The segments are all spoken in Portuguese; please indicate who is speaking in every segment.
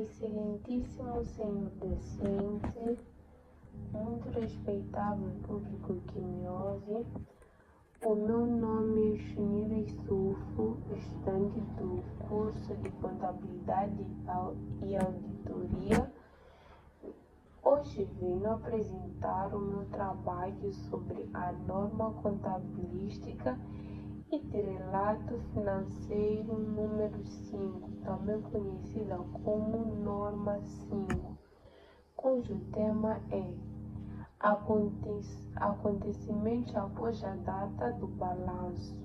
Speaker 1: Excelentíssimo senhor docente, muito respeitável público que me ouve, o meu nome é Chunira Issoufo, estudante do curso de Contabilidade e Auditoria. Hoje venho apresentar o meu trabalho sobre a norma contabilística e de relato financeiro número 5, também conhecida como norma 5, cujo tema é acontecimentos após a data do balanço.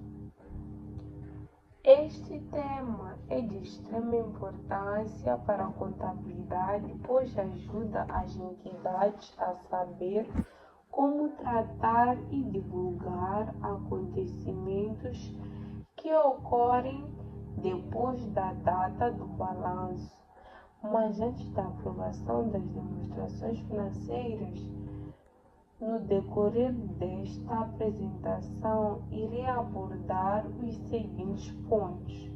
Speaker 1: Este tema é de extrema importância para a contabilidade, pois ajuda as entidades a saber como tratar e divulgar acontecimentos que ocorrem depois da data do balanço. Mas antes da aprovação das demonstrações financeiras, no decorrer desta apresentação, irei abordar os seguintes pontos: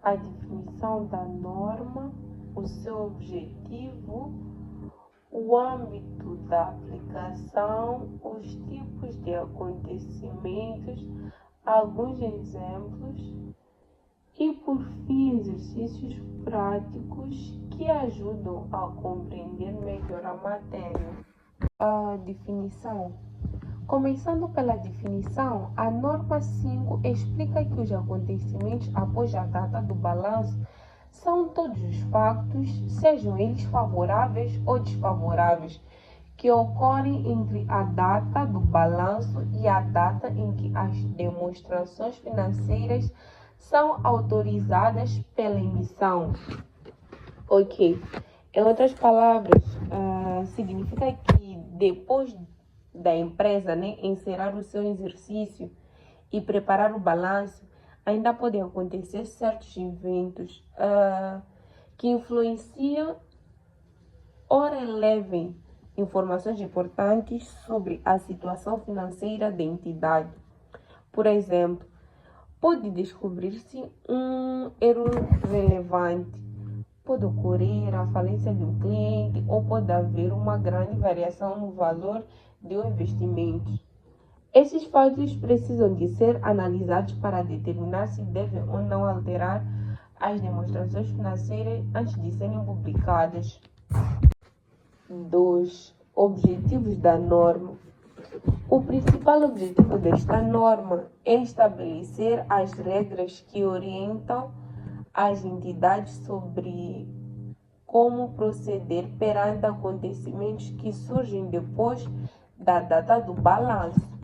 Speaker 1: a definição da norma, o seu objetivo, o âmbito da aplicação, os tipos de acontecimentos, alguns exemplos e, por fim, exercícios práticos que ajudam a compreender melhor a matéria. A definição. Começando pela definição, a norma 5 explica que os acontecimentos após a data do balanço são todos os factos, sejam eles favoráveis ou desfavoráveis, que ocorrem entre a data do balanço e a data em que as demonstrações financeiras são autorizadas pela emissão. Ok. Em outras palavras, significa que depois da empresa encerrar o seu exercício e preparar o balanço, ainda podem acontecer certos eventos que influenciam ou relevem informações importantes sobre a situação financeira da entidade. Por exemplo, pode descobrir-se um erro relevante, pode ocorrer a falência de um cliente ou pode haver uma grande variação no valor de um investimento. Esses fatos precisam de ser analisados para determinar se devem ou não alterar as demonstrações financeiras antes de serem publicadas. 2. Objetivos da norma. O principal objetivo desta norma é estabelecer as regras que orientam as entidades sobre como proceder perante acontecimentos que surgem depois da data do balanço.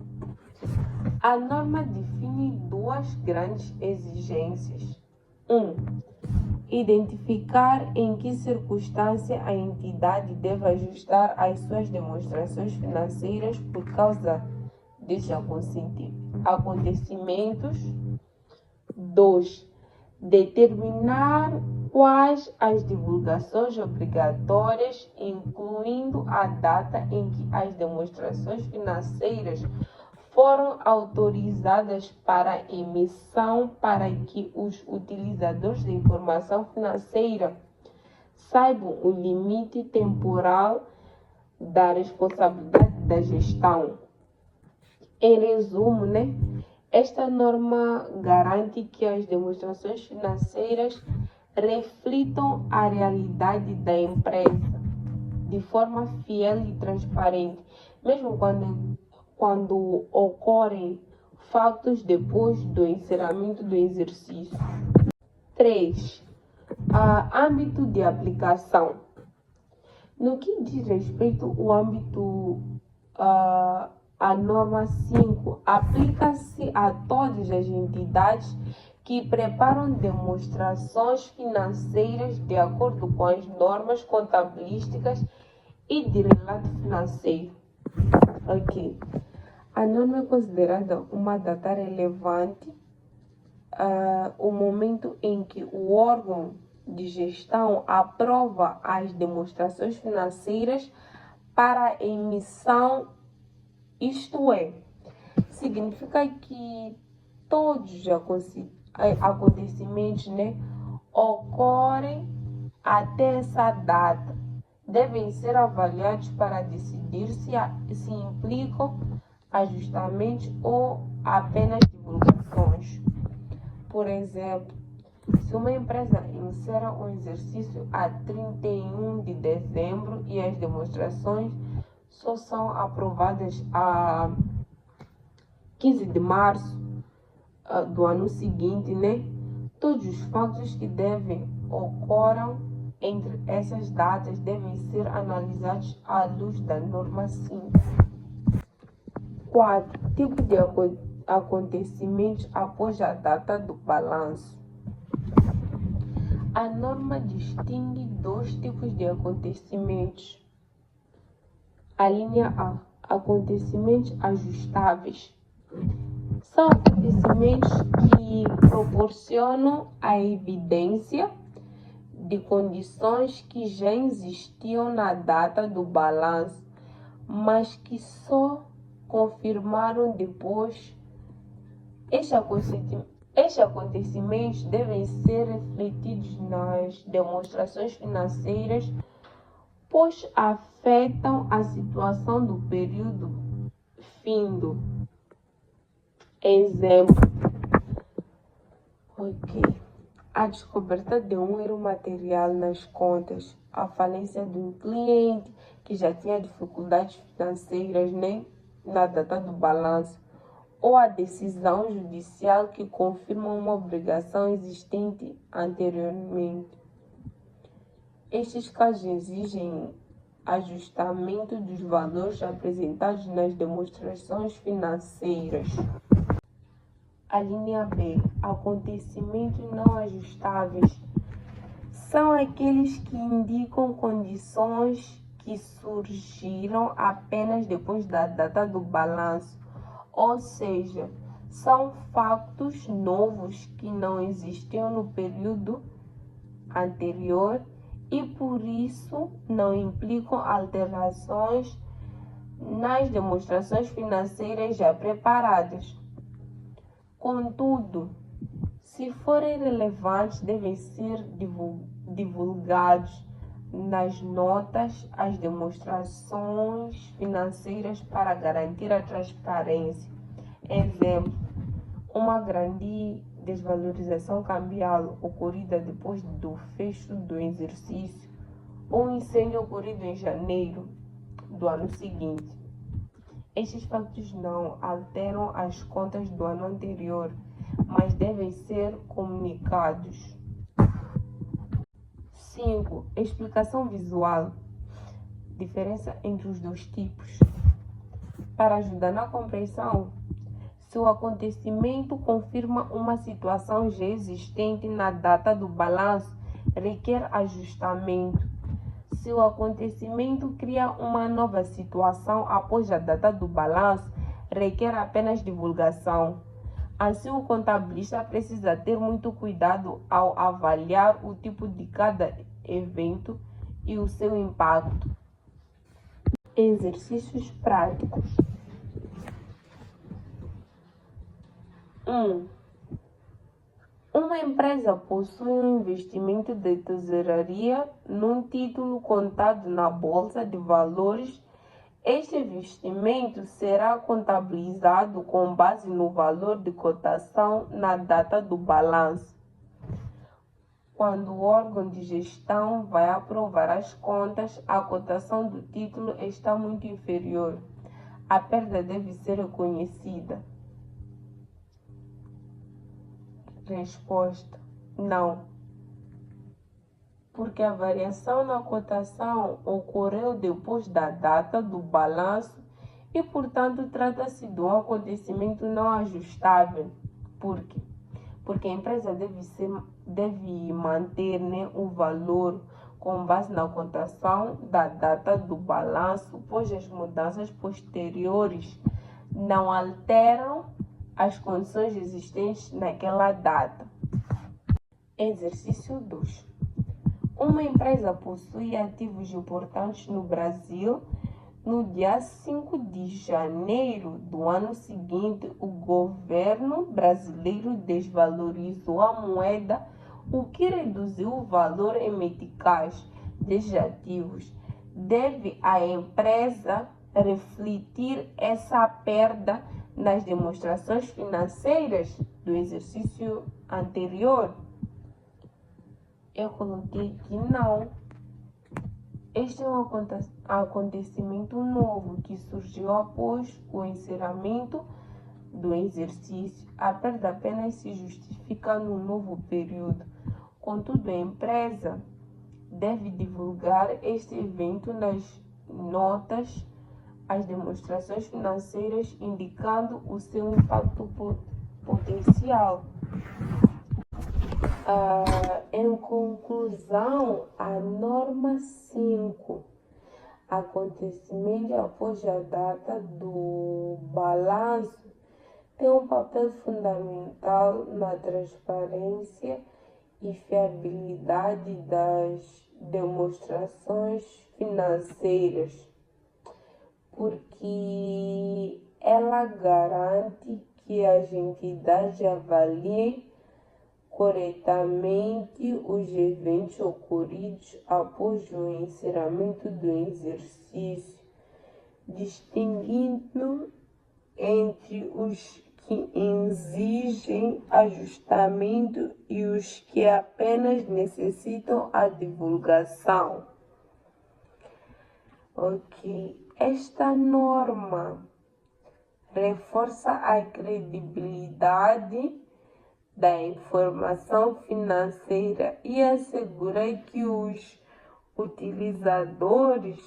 Speaker 1: A norma define duas grandes exigências. 1. Identificar em que circunstância a entidade deve ajustar as suas demonstrações financeiras por causa destes acontecimentos. 2. Determinar quais as divulgações obrigatórias, incluindo a data em que as demonstrações financeiras foram autorizadas para emissão, para que os utilizadores de informação financeira saibam o limite temporal da responsabilidade da gestão. Em resumo, esta norma garante que as demonstrações financeiras reflitam a realidade da empresa de forma fiel e transparente, mesmo quando ocorrem fatos depois do encerramento do exercício. 3. Âmbito de aplicação. No que diz respeito ao âmbito a norma 5 aplica-se a todas as entidades que preparam demonstrações financeiras de acordo com as normas contabilísticas e de relato financeiro. Ok. A norma é considerada uma data relevante, o momento em que o órgão de gestão aprova as demonstrações financeiras para emissão. Isto é, significa que todos os acontecimentos ocorrem até essa data devem ser avaliados para decidir se implicam ajustamentos ou apenas divulgações. Por exemplo, se uma empresa encerra um exercício a 31 de dezembro e as demonstrações só são aprovadas a 15 de março do ano seguinte, né? Todos os fatos que ocorram entre essas datas devem ser analisados à luz da norma 5. 4. Tipo de acontecimentos após a data do balanço. A norma distingue dois tipos de acontecimentos. A linha A. Acontecimentos ajustáveis. São acontecimentos que proporcionam a evidência de condições que já existiam na data do balanço, mas que só confirmaram depois. Estes acontecimentos devem ser refletidos nas demonstrações financeiras, pois afetam a situação do período findo. Exemplo. A descoberta de um erro material nas contas, a falência de um cliente que já tinha dificuldades financeiras, né, na data do balanço, ou a decisão judicial que confirma uma obrigação existente anteriormente. Estes casos exigem ajustamento dos valores apresentados nas demonstrações financeiras. A linha B. Acontecimentos não ajustáveis são aqueles que indicam condições que surgiram apenas depois da data do balanço, ou seja, são fatos novos que não existiam no período anterior e por isso não implicam alterações nas demonstrações financeiras já preparadas. Contudo, se forem relevantes, devem ser divulgados nas notas as demonstrações financeiras para garantir a transparência. Exemplo, uma grande desvalorização cambial ocorrida depois do fecho do exercício ou um incêndio ocorrido em janeiro do ano seguinte. Estes fatos não alteram as contas do ano anterior, mas devem ser comunicados. 5. Explicação visual. Diferença entre os dois tipos. Para ajudar na compreensão, se o acontecimento confirma uma situação já existente na data do balanço, requer ajustamento. Se o acontecimento cria uma nova situação após a data do balanço, requer apenas divulgação. Assim, o contabilista precisa ter muito cuidado ao avaliar o tipo de cada evento e o seu impacto. Exercícios práticos. 1. Uma empresa possui um investimento de tesouraria num título cotado na Bolsa de Valores. Este investimento será contabilizado com base no valor de cotação na data do balanço. Quando o órgão de gestão vai aprovar as contas, a cotação do título está muito inferior. A perda deve ser reconhecida. Resposta: não, porque a variação na cotação ocorreu depois da data do balanço e, portanto, trata-se de um acontecimento não ajustável. Por quê? Porque a empresa deve manter, né, o valor com base na cotação da data do balanço, pois as mudanças posteriores não alteram as condições existentes naquela data. Exercício 2. Uma empresa possui ativos importantes no Brasil. No dia 5 de janeiro do ano seguinte, o governo brasileiro desvalorizou a moeda o que reduziu o valor em meticais destes ativos. Deve a empresa refletir essa perda nas demonstrações financeiras do exercício anterior? Eu coloquei que não. Este é um acontecimento novo que surgiu após o encerramento do exercício. A perda apenas se justifica no novo período. Contudo, a empresa deve divulgar este evento nas notas, as demonstrações financeiras, indicando o seu impacto potencial. Em conclusão, a norma 5, acontecimento após a data do balanço, tem um papel fundamental na transparência e fiabilidade das demonstrações financeiras, porque ela garante que as entidades avaliem corretamente os eventos ocorridos após o encerramento do exercício, distinguindo entre os que exigem ajustamento e os que apenas necessitam a divulgação. Ok, esta norma reforça a credibilidade da informação financeira e assegura que os utilizadores,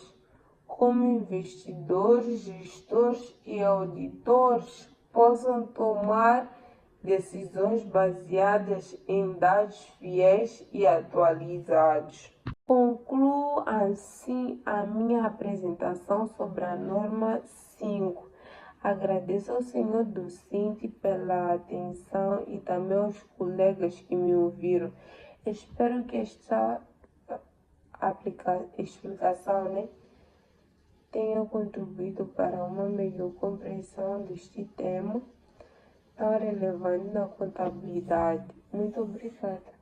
Speaker 1: como investidores, gestores e auditores, possam tomar decisões baseadas em dados fiéis e atualizados. Concluo assim a minha apresentação sobre a norma 5. Agradeço ao senhor docente pela atenção e também aos colegas que me ouviram. Espero que esta explicação tenha contribuído para uma melhor compreensão deste tema tão relevante na contabilidade. Muito obrigada.